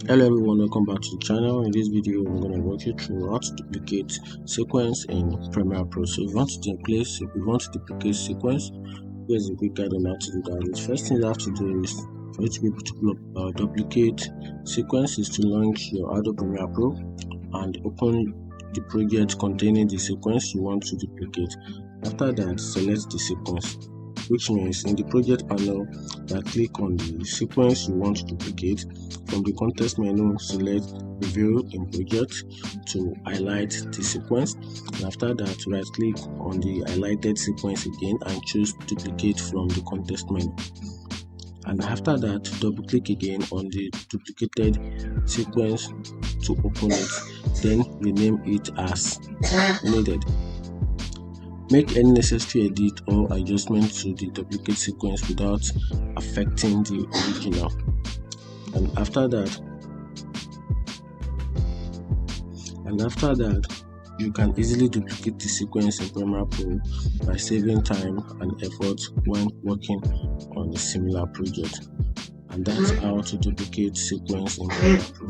Hello everyone, welcome back to the channel. In this video I'm going to walk you through how to duplicate sequence in Premiere Pro. So if you want to duplicate sequence, here's a quick guide on how to do that. The first thing you have to do is, for you to be able to duplicate sequence, is to launch your Adobe Premiere Pro and open the project containing the sequence you want to duplicate. After that, select the sequence, which means in the project panel, click on the sequence you want to duplicate. From the context menu, select View in Project to highlight the sequence, and after that, right click on the highlighted sequence again and choose Duplicate from the context menu. And after that, double click again on the duplicated sequence to open it, then rename it as needed. Make any necessary edit or adjustment to the duplicate sequence without affecting the original. And after that, you can easily duplicate the sequence in Premiere Pro by saving time and effort when working on a similar project. And that's how to duplicate sequence in Premiere Pro.